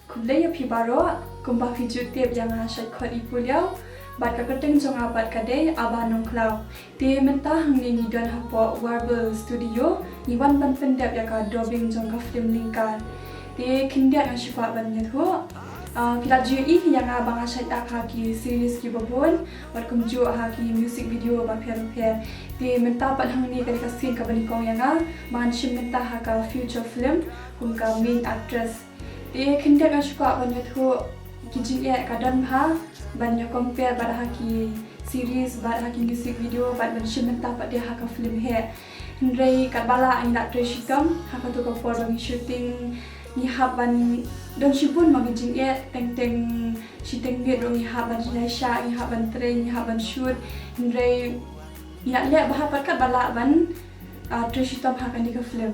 Kumlaya pibaro kumba pijutip yang asyad khot ipuliau bat kaketeng jong abat kadai abanong klau. Ti mentah ni nidan hapo Warble Studio niwan ban pendap ya ka dubbing jong ka film lingkar. Ti kindiat ang syifa ban nyathu. Pila jui yang abang asyad aki series ki babon bat kumju aki music video ba pher. Ti mentah pat hang ni ka scene ka banikong yang man shim mentah ka future film kum ka main actress. Ti kindiat ang syifa ban nyathu kijing kadang banyak compare pada haki series pada haki music video pada shim mentah pada haka film he. Hindrai kat bala ai nak treshikam haka tu ka for bang shooting ni haban don shibun magi jing teng shiteng bit dong ni haban Malaysia ni haban train ni haban shoot hindrai ya le bahapat kat bala ban treshikam haka ni ka film.